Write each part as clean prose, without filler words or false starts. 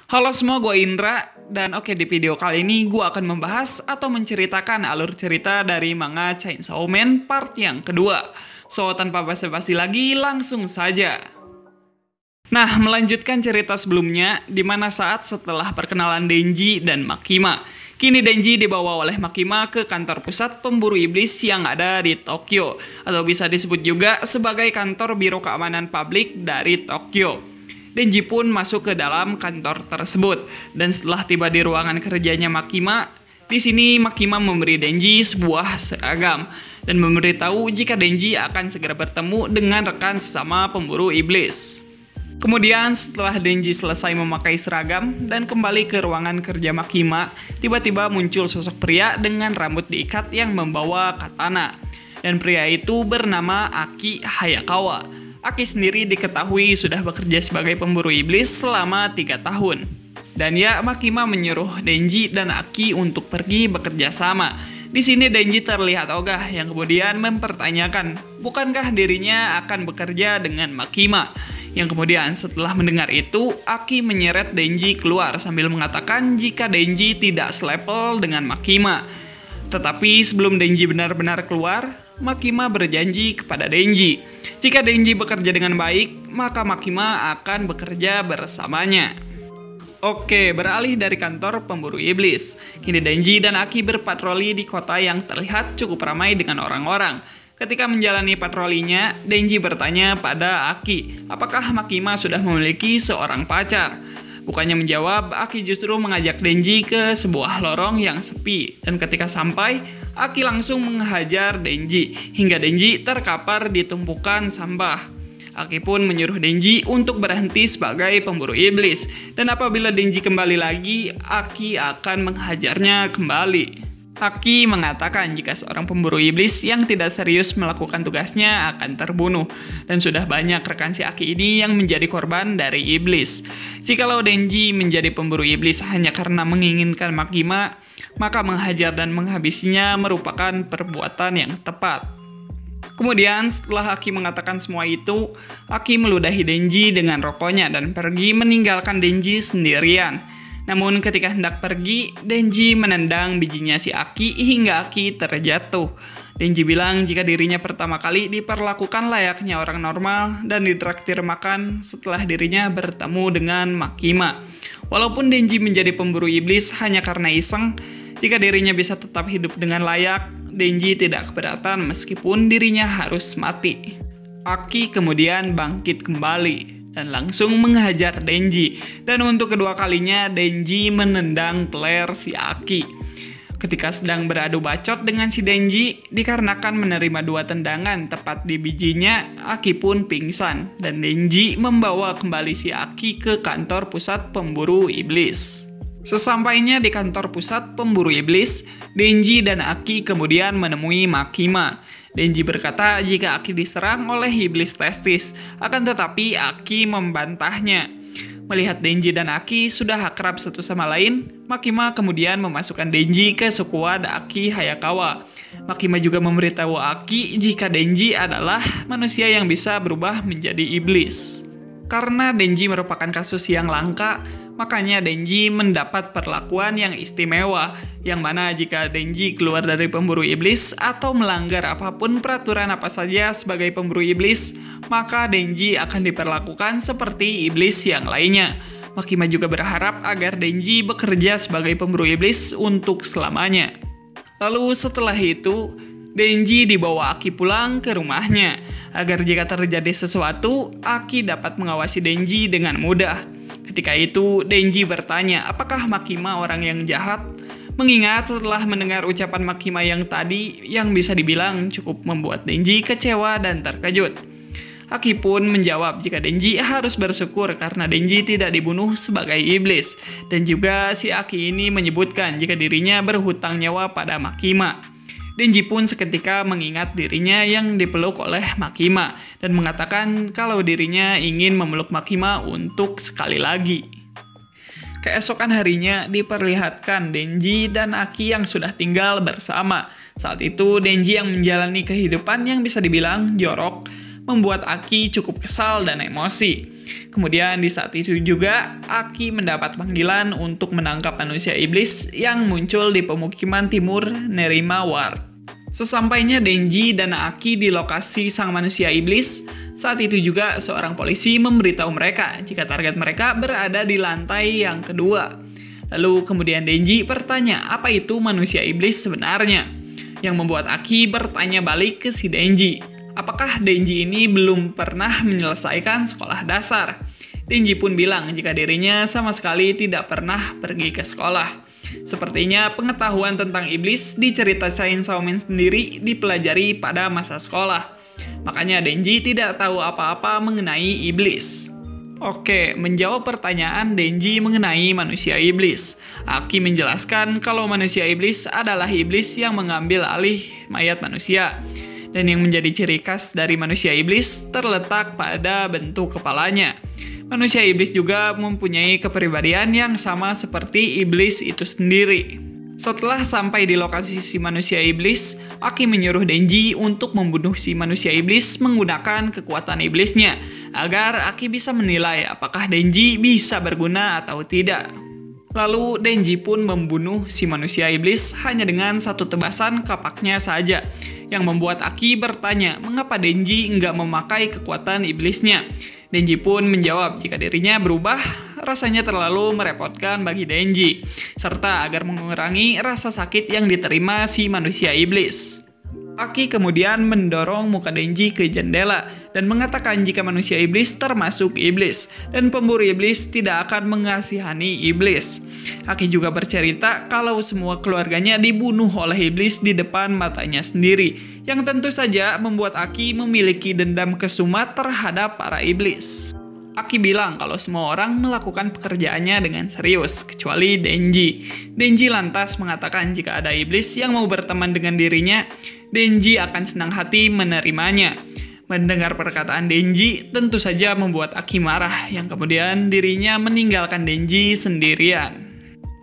Halo semua, gue Indra. Dan oke, di video kali ini gue akan membahas atau menceritakan alur cerita dari manga Chainsaw Man part yang kedua. So, tanpa basa-basi lagi, langsung saja. Nah, melanjutkan cerita sebelumnya, di mana saat setelah perkenalan Denji dan Makima, kini Denji dibawa oleh Makima ke kantor pusat pemburu iblis yang ada di Tokyo, atau bisa disebut juga sebagai kantor Biro Keamanan Publik dari Tokyo. Denji pun masuk ke dalam kantor tersebut, dan setelah tiba di ruangan kerjanya Makima, di sini Makima memberi Denji sebuah seragam dan memberitahu jika Denji akan segera bertemu dengan rekan sesama pemburu iblis. Kemudian setelah Denji selesai memakai seragam dan kembali ke ruangan kerja Makima, tiba-tiba muncul sosok pria dengan rambut diikat yang membawa katana. Dan pria itu bernama Aki Hayakawa. Aki sendiri diketahui sudah bekerja sebagai pemburu iblis selama 3 tahun. Dan ya, Makima menyuruh Denji dan Aki untuk pergi bekerja sama. Di sini Denji terlihat ogah yang kemudian mempertanyakan, bukankah dirinya akan bekerja dengan Makima? Yang kemudian setelah mendengar itu, Aki menyeret Denji keluar sambil mengatakan jika Denji tidak selevel dengan Makima. Tetapi sebelum Denji benar-benar keluar, Makima berjanji kepada Denji, jika Denji bekerja dengan baik, maka Makima akan bekerja bersamanya. Oke, beralih dari kantor pemburu iblis, kini Denji dan Aki berpatroli di kota yang terlihat cukup ramai dengan orang-orang. Ketika menjalani patrolinya, Denji bertanya pada Aki, apakah Makima sudah memiliki seorang pacar? Bukannya menjawab, Aki justru mengajak Denji ke sebuah lorong yang sepi. Dan ketika sampai, Aki langsung menghajar Denji, hingga Denji terkapar di tumpukan sampah. Aki pun menyuruh Denji untuk berhenti sebagai pemburu iblis. Dan apabila Denji kembali lagi, Aki akan menghajarnya kembali. Aki mengatakan jika seorang pemburu iblis yang tidak serius melakukan tugasnya akan terbunuh, dan sudah banyak rekan si Aki ini yang menjadi korban dari iblis. Jikalau Denji menjadi pemburu iblis hanya karena menginginkan Makima, maka menghajar dan menghabisinya merupakan perbuatan yang tepat. Kemudian setelah Aki mengatakan semua itu, Aki meludahi Denji dengan rokoknya dan pergi meninggalkan Denji sendirian. Namun ketika hendak pergi, Denji menendang bijinya si Aki hingga Aki terjatuh. Denji bilang jika dirinya pertama kali diperlakukan layaknya orang normal dan ditraktir makan setelah dirinya bertemu dengan Makima. Walaupun Denji menjadi pemburu iblis hanya karena iseng, jika dirinya bisa tetap hidup dengan layak, Denji tidak keberatan meskipun dirinya harus mati. Aki kemudian bangkit kembali dan langsung menghajar Denji. Dan untuk kedua kalinya, Denji menendang peler si Aki. Ketika sedang beradu bacot dengan si Denji, dikarenakan menerima 2 tendangan tepat di bijinya, Aki pun pingsan. Dan Denji membawa kembali si Aki ke kantor pusat pemburu iblis. Sesampainya di kantor pusat pemburu iblis, Denji dan Aki kemudian menemui Makima. Denji berkata jika Aki diserang oleh iblis testis, akan tetapi Aki membantahnya. Melihat Denji dan Aki sudah akrab satu sama lain, Makima kemudian memasukkan Denji ke sekuad Aki Hayakawa. Makima juga memberitahu Aki jika Denji adalah manusia yang bisa berubah menjadi iblis. Karena Denji merupakan kasus yang langka, makanya Denji mendapat perlakuan yang istimewa, yang mana jika Denji keluar dari pemburu iblis atau melanggar apapun peraturan apa saja sebagai pemburu iblis, maka Denji akan diperlakukan seperti iblis yang lainnya. Makima juga berharap agar Denji bekerja sebagai pemburu iblis untuk selamanya. Lalu setelah itu, Denji dibawa Aki pulang ke rumahnya, agar jika terjadi sesuatu, Aki dapat mengawasi Denji dengan mudah. Ketika itu, Denji bertanya apakah Makima orang yang jahat? Mengingat setelah mendengar ucapan Makima yang tadi, yang bisa dibilang cukup membuat Denji kecewa dan terkejut. Aki pun menjawab jika Denji harus bersyukur karena Denji tidak dibunuh sebagai iblis. Dan juga si Aki ini menyebutkan jika dirinya berhutang nyawa pada Makima. Denji pun seketika mengingat dirinya yang dipeluk oleh Makima dan mengatakan kalau dirinya ingin memeluk Makima untuk sekali lagi. Keesokan harinya diperlihatkan Denji dan Aki yang sudah tinggal bersama. Saat itu Denji yang menjalani kehidupan yang bisa dibilang jorok membuat Aki cukup kesal dan emosi. Kemudian di saat itu juga, Aki mendapat panggilan untuk menangkap manusia iblis yang muncul di pemukiman timur Nerima Ward. Sesampainya Denji dan Aki di lokasi sang manusia iblis, saat itu juga seorang polisi memberitahu mereka jika target mereka berada di lantai yang kedua. Lalu kemudian Denji bertanya apa itu manusia iblis sebenarnya, yang membuat Aki bertanya balik ke si Denji. Apakah Denji ini belum pernah menyelesaikan sekolah dasar? Denji pun bilang jika dirinya sama sekali tidak pernah pergi ke sekolah. Sepertinya pengetahuan tentang iblis di cerita Chainsaw Man sendiri dipelajari pada masa sekolah. Makanya Denji tidak tahu apa-apa mengenai iblis. Oke, menjawab pertanyaan Denji mengenai manusia iblis, Aki menjelaskan kalau manusia iblis adalah iblis yang mengambil alih mayat manusia. Dan yang menjadi ciri khas dari manusia iblis terletak pada bentuk kepalanya. Manusia iblis juga mempunyai kepribadian yang sama seperti iblis itu sendiri. Setelah sampai di lokasi si manusia iblis, Aki menyuruh Denji untuk membunuh si manusia iblis menggunakan kekuatan iblisnya, agar Aki bisa menilai apakah Denji bisa berguna atau tidak. Lalu Denji pun membunuh si manusia iblis hanya dengan satu tebasan kapaknya saja, yang membuat Aki bertanya mengapa Denji nggak memakai kekuatan iblisnya. Denji pun menjawab jika dirinya berubah rasanya terlalu merepotkan bagi Denji, serta agar mengurangi rasa sakit yang diterima si manusia iblis. Aki kemudian mendorong muka Denji ke jendela dan mengatakan jika manusia iblis termasuk iblis dan pemburu iblis tidak akan mengasihani iblis. Aki juga bercerita kalau semua keluarganya dibunuh oleh iblis di depan matanya sendiri, yang tentu saja membuat Aki memiliki dendam kesumat terhadap para iblis. Aki bilang kalau semua orang melakukan pekerjaannya dengan serius, kecuali Denji. Denji lantas mengatakan jika ada iblis yang mau berteman dengan dirinya, Denji akan senang hati menerimanya. Mendengar perkataan Denji tentu saja membuat Aki marah, yang kemudian dirinya meninggalkan Denji sendirian.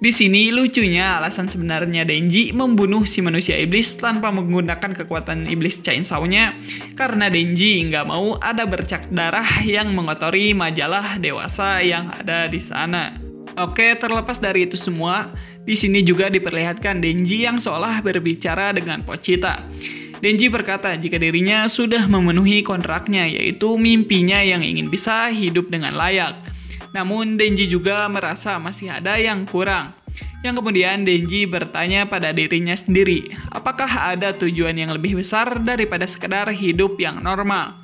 Di sini lucunya alasan sebenarnya Denji membunuh si manusia iblis tanpa menggunakan kekuatan iblis Chainsaw-nya karena Denji nggak mau ada bercak darah yang mengotori majalah dewasa yang ada di sana. Oke, terlepas dari itu semua, di sini juga diperlihatkan Denji yang seolah berbicara dengan Pochita. Denji berkata jika dirinya sudah memenuhi kontraknya, yaitu mimpinya yang ingin bisa hidup dengan layak. Namun Denji juga merasa masih ada yang kurang. Yang kemudian Denji bertanya pada dirinya sendiri, apakah ada tujuan yang lebih besar daripada sekedar hidup yang normal?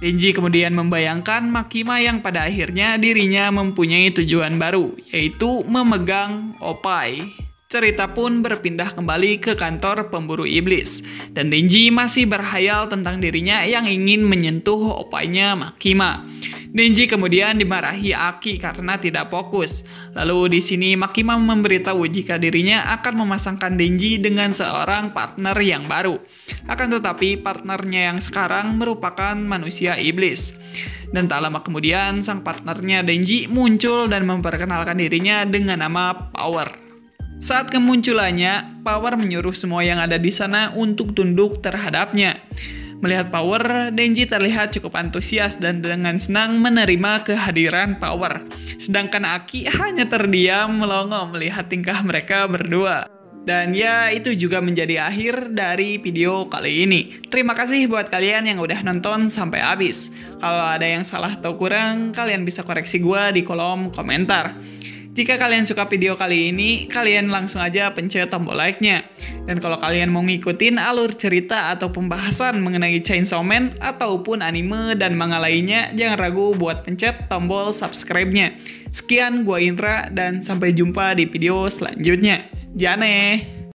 Denji kemudian membayangkan Makima yang pada akhirnya dirinya mempunyai tujuan baru, yaitu memegang Oppai. Cerita pun berpindah kembali ke kantor pemburu iblis, dan Denji masih berhayal tentang dirinya yang ingin menyentuh Oppainya Makima. Denji kemudian dimarahi Aki karena tidak fokus. Lalu di sini Makima memberitahu jika dirinya akan memasangkan Denji dengan seorang partner yang baru. Akan tetapi partnernya yang sekarang merupakan manusia iblis. Dan tak lama kemudian sang partnernya Denji muncul dan memperkenalkan dirinya dengan nama Power. Saat kemunculannya, Power menyuruh semua yang ada di sana untuk tunduk terhadapnya. Melihat Power, Denji terlihat cukup antusias dan dengan senang menerima kehadiran Power. Sedangkan Aki hanya terdiam melongo melihat tingkah mereka berdua. Dan ya, itu juga menjadi akhir dari video kali ini. Terima kasih buat kalian yang udah nonton sampai habis. Kalau ada yang salah atau kurang, kalian bisa koreksi gue di kolom komentar. Jika kalian suka video kali ini, kalian langsung aja pencet tombol like-nya. Dan kalau kalian mau ngikutin alur cerita atau pembahasan mengenai Chainsaw Man ataupun anime dan manga lainnya, jangan ragu buat pencet tombol subscribe-nya. Sekian, gua Indra, dan sampai jumpa di video selanjutnya. Jane!